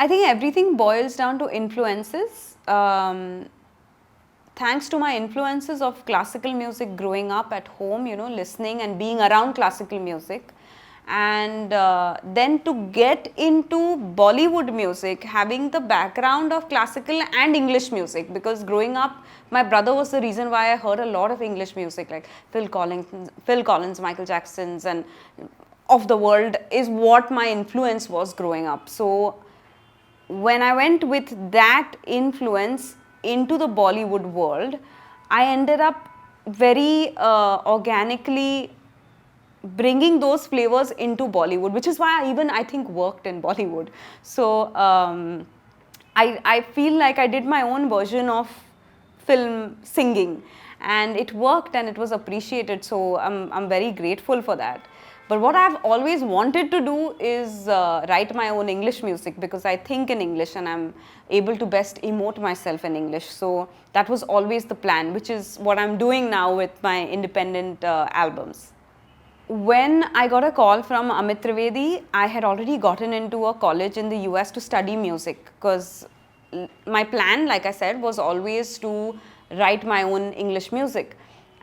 I think everything boils down to influences. Thanks to my influences of classical music growing up at home, listening and being around classical music, and then to get into Bollywood music, having the background of classical and English music, because growing up, my brother was the reason why I heard a lot of English music, like Phil Collins, Michael Jackson's, and of the world is what my influence was growing up. So when I went with that influence into the Bollywood world, I ended up very organically bringing those flavors into Bollywood, which is why I think worked in Bollywood. So I feel like I did my own version of film singing, and it worked and it was appreciated. So I'm very grateful for that. But what I've always wanted to do is write my own English music, because I think in English and I'm able to best emote myself in English. So that was always the plan, which is what I'm doing now with my independent albums. When I got a call from Amit Trivedi, I had already gotten into a college in the US to study music, because my plan, like I said, was always to write my own English music.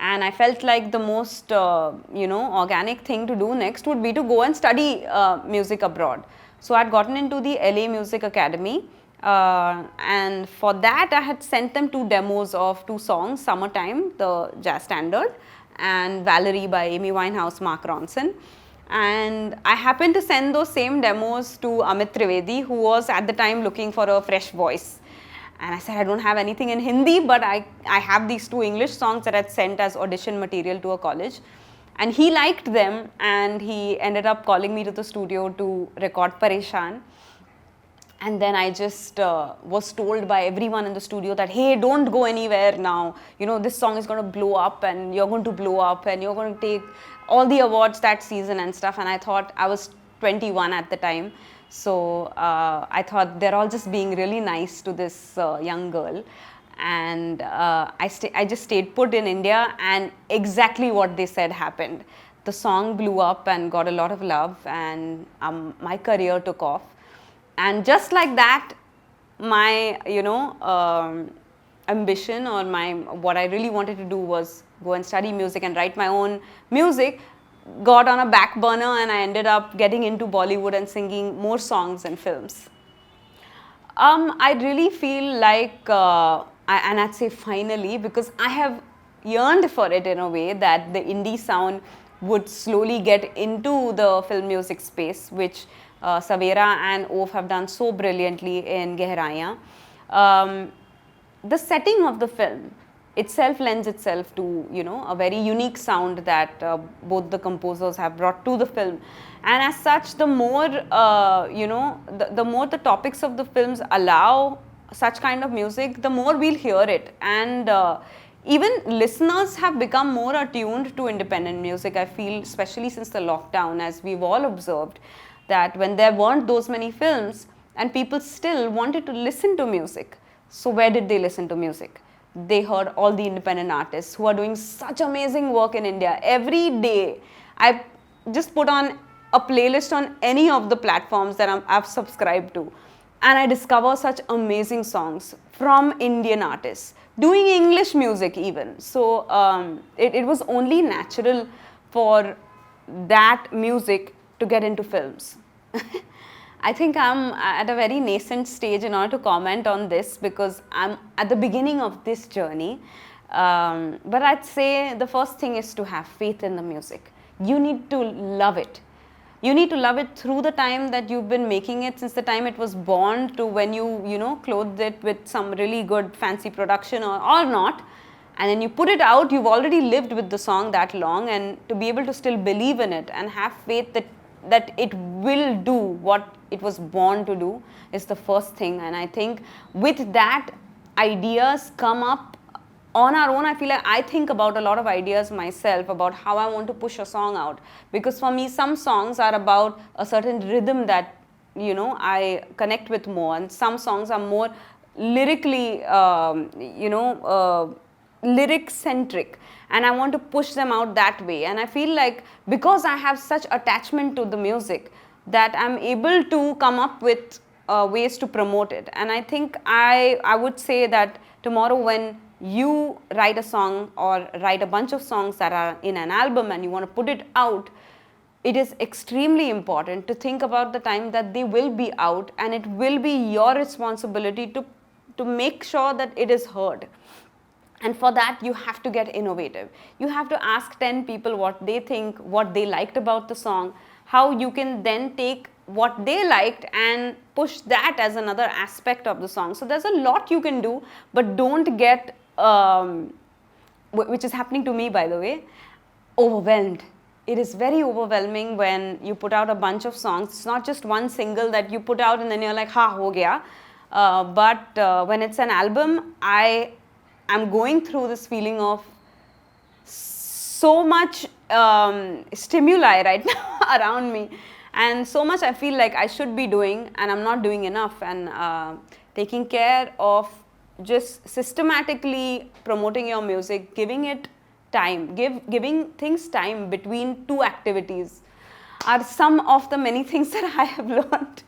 And I felt like the most, organic thing to do next would be to go and study music abroad. So I'd gotten into the LA Music Academy, and for that I had sent them 2 demos of 2 songs, Summertime, the jazz standard, and Valerie by Amy Winehouse, Mark Ronson. And I happened to send those same demos to Amit Trivedi, who was at the time looking for a fresh voice. And I said, I don't have anything in Hindi, but I have these 2 English songs that I'd sent as audition material to a college. And he liked them, and he ended up calling me to the studio to record Pareshan. And then I just was told by everyone in the studio that, hey, don't go anywhere now. This song is going to blow up, and you're going to blow up, and you're going to take all the awards that season and stuff. And I thought, I was 21 at the time. So I thought they're all just being really nice to this young girl. And I just stayed put in India, and exactly what they said happened. The song blew up and got a lot of love, and my career took off. And just like that, my ambition, or what I really wanted to do was go and study music and write my own music, got on a back burner, and I ended up getting into Bollywood and singing more songs and films. I really feel like, and I'd say finally, because I have yearned for it in a way, that the indie sound would slowly get into the film music space, which Savera and Oaf have done so brilliantly in Gehraiyan. The setting of the film itself lends itself to, a very unique sound that both the composers have brought to the film. And as such, the more, the more the topics of the films allow such kind of music, the more we'll hear it. And even listeners have become more attuned to independent music, I feel, especially since the lockdown, as we've all observed, that when there weren't those many films and people still wanted to listen to music. So where did they listen to music? They heard all the independent artists who are doing such amazing work in India. Every day, I just put on a playlist on any of the platforms that I've subscribed to, and I discover such amazing songs from Indian artists, doing English music even. So it was only natural for that music to get into films. I think I'm at a very nascent stage in order to comment on this, because I'm at the beginning of this journey. But I'd say the first thing is to have faith in the music. You need to love it. You need to love it through the time that you've been making it, since the time it was born to when you clothed it with some really good fancy production or not. And then you put it out, you've already lived with the song that long, and to be able to still believe in it and have faith that it will do what it was born to do is the first thing. And I think with that, ideas come up on our own. I feel like I think about a lot of ideas myself about how I want to push a song out, because for me some songs are about a certain rhythm that I connect with more, and some songs are more lyrically lyric centric, and I want to push them out that way. And I feel like because I have such attachment to the music, that I'm able to come up with ways to promote it. And I think I would say that tomorrow when you write a song or write a bunch of songs that are in an album and you want to put it out, it is extremely important to think about the time that they will be out, and it will be your responsibility to make sure that it is heard. And for that, you have to get innovative. You have to ask 10 people what they think, what they liked about the song, how you can then take what they liked and push that as another aspect of the song. So there's a lot you can do, but don't get, which is happening to me by the way, overwhelmed. It is very overwhelming when you put out a bunch of songs. It's not just one single that you put out and then you're like, ha, ho gaya. But when it's an album, I'm going through this feeling of so much stimuli right now around me, and so much I feel like I should be doing and I'm not doing enough, and taking care of just systematically promoting your music, giving it time, giving things time between two activities are some of the many things that I have learned.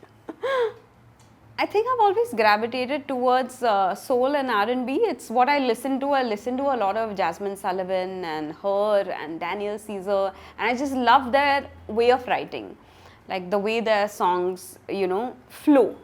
I think I've always gravitated towards soul and R&B. It's what I listen to. I listen to a lot of Jasmine Sullivan and her and Daniel Caesar, and I just love their way of writing, like the way their songs, flow,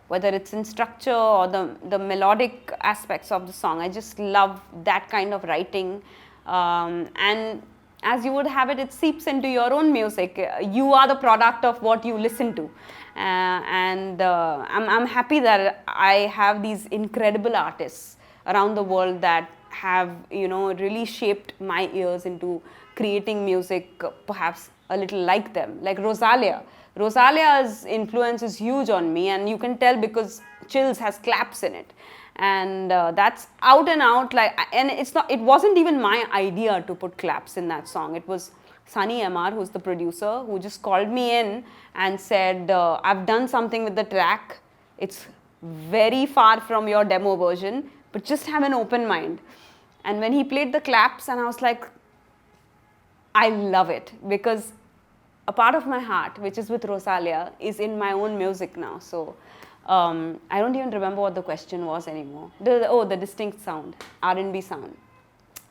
whether it's in structure or the melodic aspects of the song. I just love that kind of writing, and as you would have it, it seeps into your own music. You are the product of what you listen to. I'm happy that I have these incredible artists around the world that have, really shaped my ears into creating music perhaps a little like them. Like Rosalia. Rosalia's influence is huge on me, and you can tell because Chills has claps in it. And that's out and out, and it wasn't even my idea to put claps in that song. It was Sunny MR, who's the producer, who just called me in and said, I've done something with the track. It's very far from your demo version, but just have an open mind. And when he played the claps, and I was like, I love it, because a part of my heart, which is with Rosalia, is in my own music now. So I don't even remember what the question was anymore. The distinct sound, R&B sound.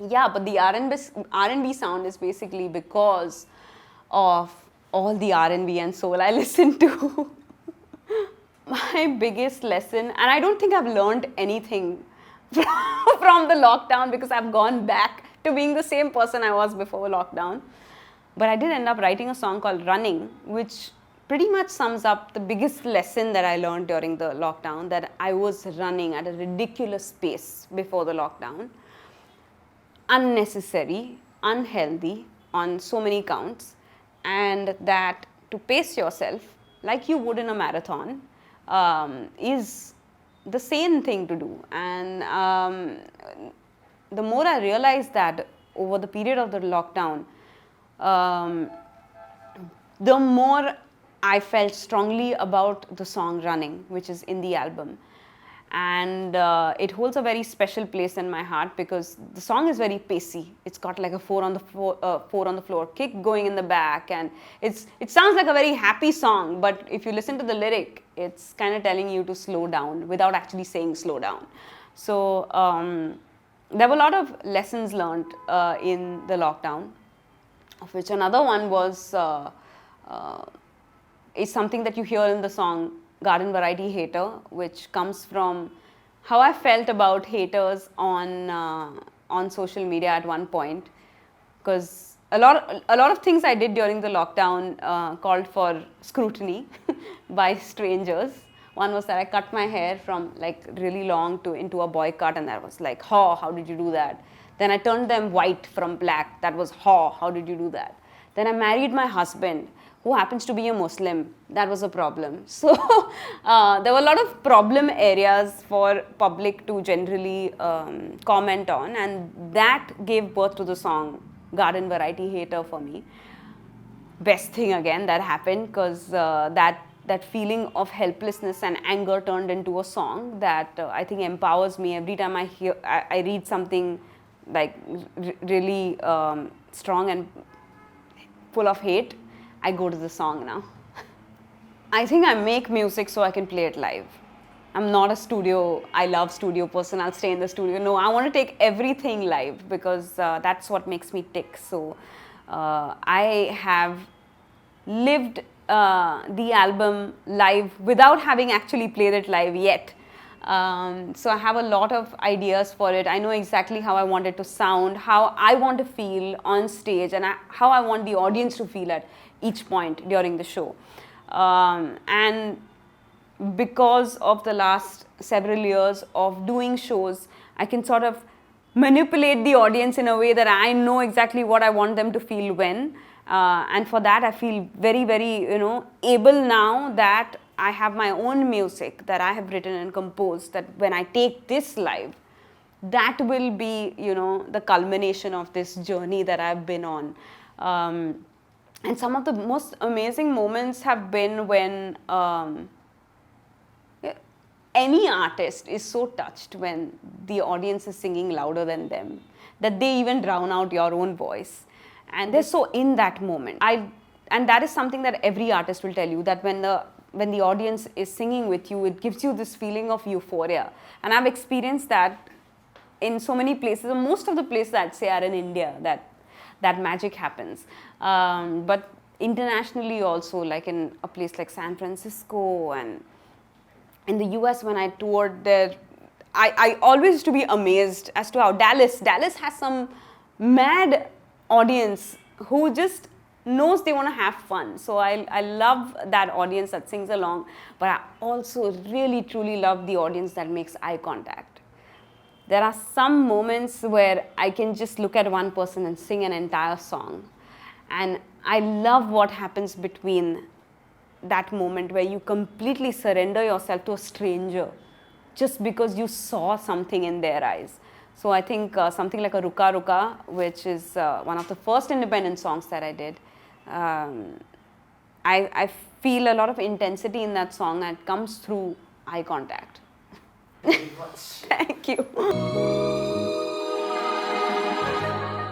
Yeah, but the R&B sound is basically because of all the R&B and soul I listen to. My biggest lesson, and I don't think I've learned anything from the lockdown, because I've gone back to being the same person I was before lockdown. But I did end up writing a song called Running, which pretty much sums up the biggest lesson that I learned during the lockdown, that I was running at a ridiculous pace before the lockdown. Unnecessary, unhealthy on so many counts, and that to pace yourself like you would in a marathon is the sane thing to do. And the more I realized that over the period of the lockdown, the more I felt strongly about the song Running, which is in the album. And it holds a very special place in my heart, because the song is very pacey. It's got like a 4 on the floor kick going in the back, and it sounds like a very happy song, but if you listen to the lyric, it's kind of telling you to slow down without actually saying slow down. So there were a lot of lessons learned in the lockdown, of which another one was is something that you hear in the song Garden Variety Hater, which comes from how I felt about haters on social media at one point, because a lot of things I did during the lockdown called for scrutiny by strangers. One was that I cut my hair from like really long into a boy cut, and that was like, how did you do that? Then I turned them white from black. That was, how did you do that? Then I married my husband, who happens to be a Muslim. That was a problem. So there were a lot of problem areas for public to generally comment on, and that gave birth to the song Garden Variety Hater for me. Best thing again that happened, because that feeling of helplessness and anger turned into a song that I think empowers me. Every time I read something like really strong and full of hate, I go to the song now. I think I make music so I can play it live. I'm not a studio, I love studio person, I'll stay in the studio. No, I want to take everything live because that's what makes me tick. So I have lived the album live without having actually played it live yet. So I have a lot of ideas for it. I know exactly how I want it to sound, how I want to feel on stage, and how I want the audience to feel at each point during the show. And because of the last several years of doing shows, I can sort of manipulate the audience in a way that I know exactly what I want them to feel when. And for that, I feel very, very, able now that I have my own music that I have written and composed, that when I take this live, that will be, the culmination of this journey that I've been on. And some of the most amazing moments have been when any artist is so touched when the audience is singing louder than them that they even drown out your own voice, and they're so in that moment. And that is something that every artist will tell you, that when the audience is singing with you, it gives you this feeling of euphoria. And I've experienced that in so many places. Most of the places I'd say are in India that magic happens. But internationally also, like in a place like San Francisco and in the US when I toured there, I always used to be amazed as to how Dallas has some mad audience who just knows they want to have fun. So I love that audience that sings along, but I also really truly love the audience that makes eye contact. There are some moments where I can just look at one person and sing an entire song, and I love what happens between that moment where you completely surrender yourself to a stranger just because you saw something in their eyes. So I think something like a Ruka Ruka, which is one of the first independent songs that I did, I feel a lot of intensity in that song, and it comes through eye contact. Thank you.